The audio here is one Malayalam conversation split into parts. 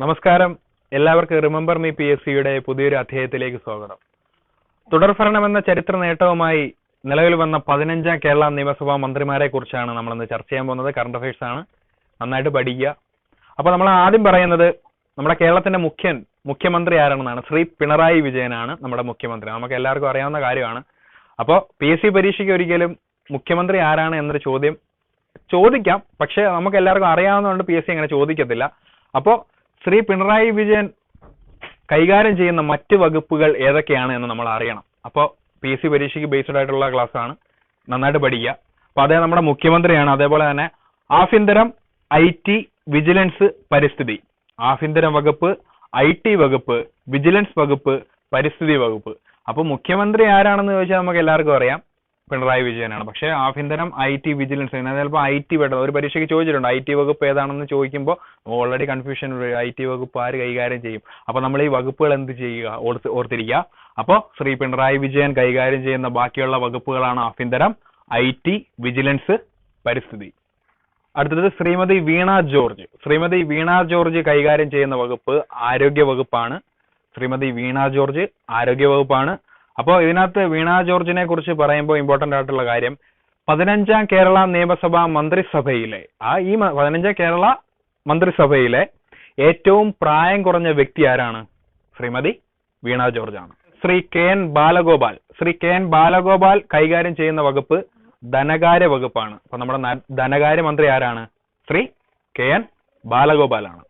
നമസ്കാരം, എല്ലാവർക്കും റിമെമ്പർ മീ PSCയുടെ പുതിയൊരു അധ്യായത്തിലേക്ക് സ്വാഗതം. തുടർഭരണമെന്ന ചരിത്ര നേട്ടവുമായി നിലവിൽ വന്ന 15ാം കേരള നിയമസഭാ മന്ത്രിമാരെ കുറിച്ചാണ് നമ്മളിന്ന് ചർച്ച ചെയ്യാൻ പോകുന്നത്. കറണ്ട് അഫയേഴ്സ് ആണ്, നന്നായിട്ട് പഠിക്കുക. അപ്പോൾ നമ്മൾ ആദ്യം പറയുന്നത് നമ്മുടെ കേരളത്തിന്റെ മുഖ്യമന്ത്രി ആരാണെന്നാണ്. ശ്രീ പിണറായി വിജയനാണ് നമ്മുടെ മുഖ്യമന്ത്രി. നമുക്ക് എല്ലാവർക്കും അറിയാവുന്ന കാര്യമാണ്. അപ്പോൾ PSC പരീക്ഷയ്ക്ക് ഒരിക്കലും മുഖ്യമന്ത്രി ആരാണ് എന്നൊരു ചോദ്യം ചോദിക്കാം, പക്ഷെ നമുക്ക് എല്ലാവർക്കും അറിയാവുന്നതുകൊണ്ട് PSC അങ്ങനെ ചോദിക്കത്തില്ല. അപ്പോൾ ശ്രീ പിണറായി വിജയൻ കൈകാര്യം ചെയ്യുന്ന മറ്റ് വകുപ്പുകൾ ഏതൊക്കെയാണ് എന്ന് നമ്മൾ അറിയണം. അപ്പോൾ PSC പരീക്ഷയ്ക്ക് ബേസ്ഡ് ആയിട്ടുള്ള ക്ലാസ് ആണ്, നന്നായിട്ട് പഠിക്കുക. അപ്പൊ അദ്ദേഹം നമ്മുടെ മുഖ്യമന്ത്രിയാണ്. അതേപോലെ തന്നെ ആഭ്യന്തരം, IT, വിജിലൻസ്, പരിസ്ഥിതി. ആഭ്യന്തര വകുപ്പ്, IT വകുപ്പ്, വിജിലൻസ് വകുപ്പ്, പരിസ്ഥിതി വകുപ്പ്. അപ്പൊ മുഖ്യമന്ത്രി ആരാണെന്ന് ചോദിച്ചാൽ നമുക്ക് എല്ലാവർക്കും അറിയാം, പിണറായി വിജയനാണ്. പക്ഷേ ആഭ്യന്തരം, IT, വിജിലൻസ്, ചിലപ്പോൾ IT പെട്ടത് ഒരു പരീക്ഷയ്ക്ക് ചോദിച്ചിട്ടുണ്ട്. IT വകുപ്പ് ഏതാണെന്ന് ചോദിക്കുമ്പോൾ ഓൾറെഡി കൺഫ്യൂഷൻ. IT വകുപ്പ് ആര് കൈകാര്യം ചെയ്യും? അപ്പൊ നമ്മൾ ഈ വകുപ്പുകൾ എന്ത് ചെയ്യുക, ഓർത്തിരിക്കുക. അപ്പോൾ ശ്രീ പിണറായി വിജയൻ കൈകാര്യം ചെയ്യുന്ന ബാക്കിയുള്ള വകുപ്പുകളാണ് ആഭ്യന്തരം, IT, വിജിലൻസ്, പരിസ്ഥിതി. അടുത്തത് ശ്രീമതി വീണ ജോർജ്. ശ്രീമതി വീണ ജോർജ് കൈകാര്യം ചെയ്യുന്ന വകുപ്പ് ആരോഗ്യ വകുപ്പാണ്. ശ്രീമതി വീണ ജോർജ് ആരോഗ്യ വകുപ്പാണ്. അപ്പോൾ ഇതിനകത്ത് വീണ ജോർജിനെ കുറിച്ച് പറയുമ്പോൾ ഇമ്പോർട്ടന്റ് ആയിട്ടുള്ള കാര്യം, 15ാം കേരള നിയമസഭാ മന്ത്രിസഭയിലെ ഈ 15ാം കേരള മന്ത്രിസഭയിലെ ഏറ്റവും പ്രായം കുറഞ്ഞ വ്യക്തി ആരാണ്? ശ്രീമതി വീണ ജോർജ് ആണ്. ശ്രീ KN ബാലഗോപാൽ. ശ്രീ KN ബാലഗോപാൽ കൈകാര്യം ചെയ്യുന്ന വകുപ്പ് ധനകാര്യ വകുപ്പാണ്. അപ്പൊ നമ്മുടെ ധനകാര്യ മന്ത്രി ആരാണ്? ശ്രീ KN ബാലഗോപാലാണ്.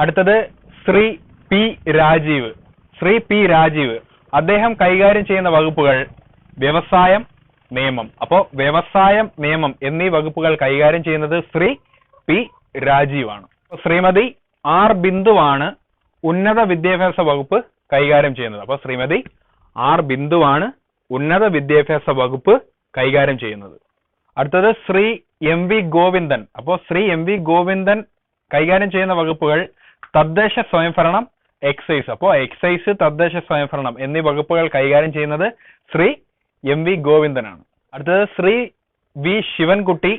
അടുത്തത് ശ്രീ P രാജീവ്. ശ്രീ P രാജീവ് അദ്ദേഹം കൈകാര്യം ചെയ്യുന്ന വകുപ്പുകൾ വ്യവസായം, നിയമം. അപ്പോ വ്യവസായം, നിയമം എന്നീ വകുപ്പുകൾ കൈകാര്യം ചെയ്യുന്നത് ശ്രീ P രാജീവ് ആണ്. ശ്രീമതി R ബിന്ദുവാണ് ഉന്നത വിദ്യാഭ്യാസ വകുപ്പ് കൈകാര്യം ചെയ്യുന്നത്. അപ്പൊ ശ്രീമതി R ബിന്ദുവാണ് ഉന്നത വിദ്യാഭ്യാസ വകുപ്പ് കൈകാര്യം ചെയ്യുന്നത്. അടുത്തത് ശ്രീ MV ഗോവിന്ദൻ. അപ്പോൾ ശ്രീ MV ഗോവിന്ദൻ കൈകാര്യം ചെയ്യുന്ന വകുപ്പുകൾ തദ്ദേശ സ്വയംഭരണം, എക്സൈസ്. അപ്പോൾ എക്സൈസ്, തദ്ദേശ സ്വയംഭരണം എന്നീ വകുപ്പുകൾ കൈകാര്യം ചെയ്യുന്നത് ശ്രീ MV ഗോവിന്ദനാണ്. അടുത്തത് ശ്രീ V ശിവൻകുട്ടി.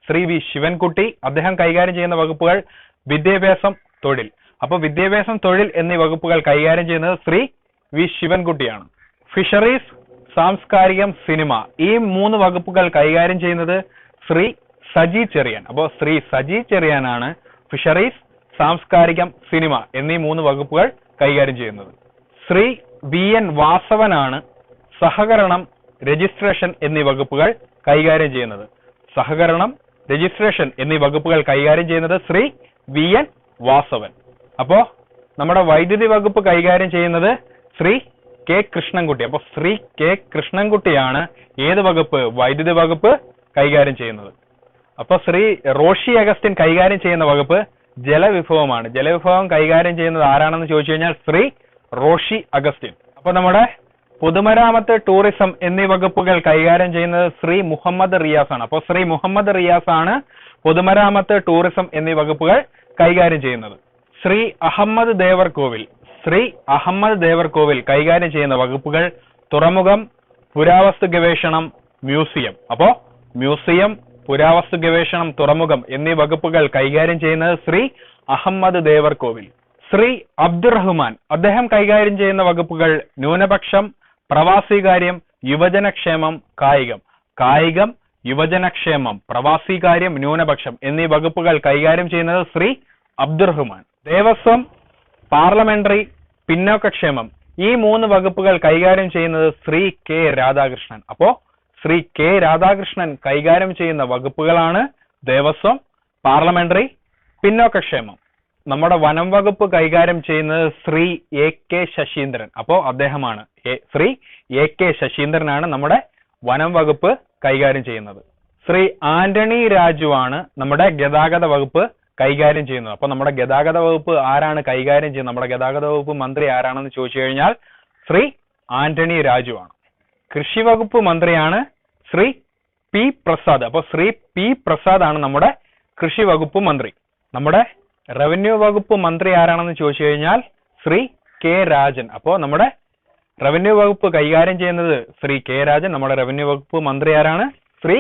ശ്രീ V ശിവൻകുട്ടി അദ്ദേഹം കൈകാര്യം ചെയ്യുന്ന വകുപ്പുകൾ വിദ്യാഭ്യാസം, തൊഴിൽ. അപ്പോൾ വിദ്യാഭ്യാസം, തൊഴിൽ എന്നീ വകുപ്പുകൾ കൈകാര്യം ചെയ്യുന്നത് ശ്രീ V ശിവൻകുട്ടിയാണ്. ഫിഷറീസ്, സാംസ്കാരികം, സിനിമ ഈ 3 വകുപ്പുകൾ കൈകാര്യം ചെയ്യുന്നത് ശ്രീ സജി ചെറിയാൻ. അപ്പോൾ ശ്രീ സജി ചെറിയാനാണ് ഫിഷറീസ്, സാംസ്കാരികം, സിനിമ എന്നീ 3 വകുപ്പുകൾ കൈകാര്യം ചെയ്യുന്നത്. ശ്രീ VN വാസവനാണ് സഹകരണം, രജിസ്ട്രേഷൻ എന്നീ വകുപ്പുകൾ കൈകാര്യം ചെയ്യുന്നത്. സഹകരണം, രജിസ്ട്രേഷൻ എന്നീ വകുപ്പുകൾ കൈകാര്യം ചെയ്യുന്നത് ശ്രീ VN വാസവൻ. അപ്പോ നമ്മുടെ വൈദ്യുതി വകുപ്പ് കൈകാര്യം ചെയ്യുന്നത് ശ്രീ K കൃഷ്ണൻകുട്ടി. അപ്പൊ ശ്രീ K കൃഷ്ണൻകുട്ടിയാണ് ഏത് വകുപ്പ്? വൈദ്യുതി വകുപ്പ് കൈകാര്യം ചെയ്യുന്നത്. അപ്പൊ ശ്രീ റോഷി അഗസ്റ്റിൻ കൈകാര്യം ചെയ്യുന്ന വകുപ്പ് ജലവിഭവമാണ്. ജലവിഭവം കൈകാര്യം ചെയ്യുന്നത് ആരാണെന്ന് ചോദിച്ചു കഴിഞ്ഞാൽ ശ്രീ റോഷി അഗസ്റ്റിൻ. അപ്പൊ നമ്മുടെ പൊതുമരാമത്ത്, ടൂറിസം എന്നീ വകുപ്പുകൾ കൈകാര്യം ചെയ്യുന്നത് ശ്രീ മുഹമ്മദ് റിയാസ് ആണ്. അപ്പോൾ ശ്രീ മുഹമ്മദ് റിയാസ് ആണ് പൊതുമരാമത്ത്, ടൂറിസം എന്നീ വകുപ്പുകൾ കൈകാര്യം ചെയ്യുന്നത്. ശ്രീ അഹമ്മദ് ദേവർകോവിൽ. ശ്രീ അഹമ്മദ് ദേവർകോവിൽ കൈകാര്യം ചെയ്യുന്ന വകുപ്പുകൾ തുറമുഖം, പുരാവസ്തു ഗവേഷണം, മ്യൂസിയം. അപ്പോ മ്യൂസിയം, പുരാവസ്തു ഗവേഷണം, തുറമുഖം എന്നീ വകുപ്പുകൾ കൈകാര്യം ചെയ്യുന്നത് ശ്രീ അഹമ്മദ് ദേവർകോവിൽ. ശ്രീ അബ്ദുറഹ്മാൻ അദ്ദേഹം കൈകാര്യം ചെയ്യുന്ന വകുപ്പുകൾ ന്യൂനപക്ഷം, പ്രവാസികാര്യം, യുവജനക്ഷേമം, കായികം. കായികം, യുവജനക്ഷേമം, പ്രവാസികാര്യം, ന്യൂനപക്ഷം എന്നീ വകുപ്പുകൾ കൈകാര്യം ചെയ്യുന്നത് ശ്രീ അബ്ദുറഹ്മാൻ. ദേവസ്വം, പാർലമെന്ററി, പിന്നോക്കക്ഷേമം ഈ 3 വകുപ്പുകൾ കൈകാര്യം ചെയ്യുന്നത് ശ്രീ K രാധാകൃഷ്ണൻ. അപ്പോ ശ്രീ K രാധാകൃഷ്ണൻ കൈകാര്യം ചെയ്യുന്ന വകുപ്പുകളാണ് ദേവസ്വം, പാർലമെന്ററി, പിന്നോക്കക്ഷേമം. നമ്മുടെ വനം വകുപ്പ് കൈകാര്യം ചെയ്യുന്നത് ശ്രീ AK ശശീന്ദ്രൻ. അപ്പോ അദ്ദേഹമാണ് ശ്രീ AK ശശീന്ദ്രനാണ് നമ്മുടെ വനം വകുപ്പ് കൈകാര്യം ചെയ്യുന്നത്. ശ്രീ ആന്റണി രാജുവാണ് നമ്മുടെ ഗതാഗത വകുപ്പ് കൈകാര്യം ചെയ്യുന്നത്. അപ്പൊ നമ്മുടെ ഗതാഗത വകുപ്പ് ആരാണ് കൈകാര്യം ചെയ്യുന്നത്? നമ്മുടെ ഗതാഗത വകുപ്പ് മന്ത്രി ആരാണെന്ന് ചോദിച്ചു കഴിഞ്ഞാൽ ശ്രീ ആന്റണി രാജു ആണ്. കൃഷി വകുപ്പ് മന്ത്രിയാണ് ശ്രീ P പ്രസാദ്. അപ്പൊ ശ്രീ P പ്രസാദ് ആണ് നമ്മുടെ കൃഷി വകുപ്പ് മന്ത്രി. നമ്മുടെ റവന്യൂ വകുപ്പ് മന്ത്രി ആരാണെന്ന് ചോദിച്ചു കഴിഞ്ഞാൽ ശ്രീ K രാജൻ. അപ്പോ നമ്മുടെ റവന്യൂ വകുപ്പ് കൈകാര്യം ചെയ്യുന്നത് ശ്രീ K രാജൻ. നമ്മുടെ റവന്യൂ വകുപ്പ് മന്ത്രി ആരാണ്? ശ്രീ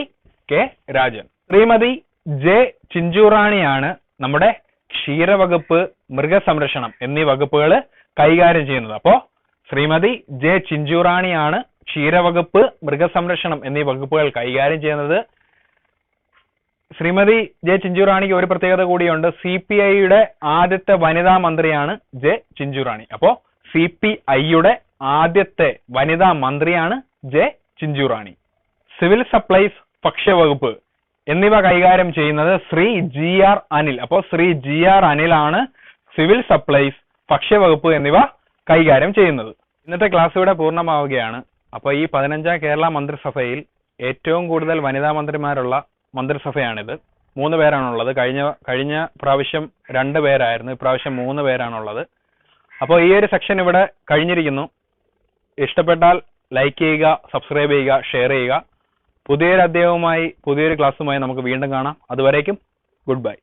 K രാജൻ. ശ്രീമതി ജെ ചിഞ്ചുറാണിയാണ് നമ്മുടെ ക്ഷീരവകുപ്പ്, മൃഗസംരക്ഷണം എന്നീ വകുപ്പുകൾ കൈകാര്യം ചെയ്യുന്നത്. അപ്പോ ശ്രീമതി ജെ ചിഞ്ചുറാണിയാണ് ക്ഷീരവകുപ്പ്, മൃഗസംരക്ഷണം എന്നീ വകുപ്പുകൾ കൈകാര്യം ചെയ്യുന്നത്. ശ്രീമതി ജെ ചിഞ്ചുറാണിക്ക് ഒരു പ്രത്യേകത കൂടിയുണ്ട്. CPIയുടെ ആദ്യത്തെ വനിതാ മന്ത്രിയാണ് ജെ ചിഞ്ചുറാണി. അപ്പോ CPIയുടെ ആദ്യത്തെ വനിതാ മന്ത്രിയാണ് ജെ ചിഞ്ചുറാണി. സിവിൽ സപ്ലൈസ്, ഭക്ഷ്യവകുപ്പ് എന്നിവ കൈകാര്യം ചെയ്യുന്നത് ശ്രീ GR അനിൽ. അപ്പോ ശ്രീ GR അനിലാണ് സിവിൽ സപ്ലൈസ്, ഭക്ഷ്യവകുപ്പ് എന്നിവ കൈകാര്യം ചെയ്യുന്നത്. ഇന്നത്തെ ക്ലാസ് ഇവിടെ പൂർണ്ണമാവുകയാണ്. അപ്പൊ ഈ 15ാം കേരള മന്ത്രിസഭയിൽ ഏറ്റവും കൂടുതൽ വനിതാ മന്ത്രിമാരുള്ള മന്ത്രിസഭയാണിത്. 3 പേരാണുള്ളത്. കഴിഞ്ഞ പ്രാവശ്യം 2 പേരായിരുന്നു, ഇപ്രാവശ്യം 3 പേരാണുള്ളത്. അപ്പോൾ ഈ ഒരു സെക്ഷൻ ഇവിടെ കഴിഞ്ഞിരിക്കുന്നു. ഇഷ്ടപ്പെട്ടാൽ ലൈക്ക് ചെയ്യുക, സബ്സ്ക്രൈബ് ചെയ്യുക, ഷെയർ ചെയ്യുക. പുതിയൊരു അധ്യായവുമായി, പുതിയൊരു ക്ലാസ്സുമായി നമുക്ക് വീണ്ടും കാണാം. അതുവരേക്കും ഗുഡ് ബൈ.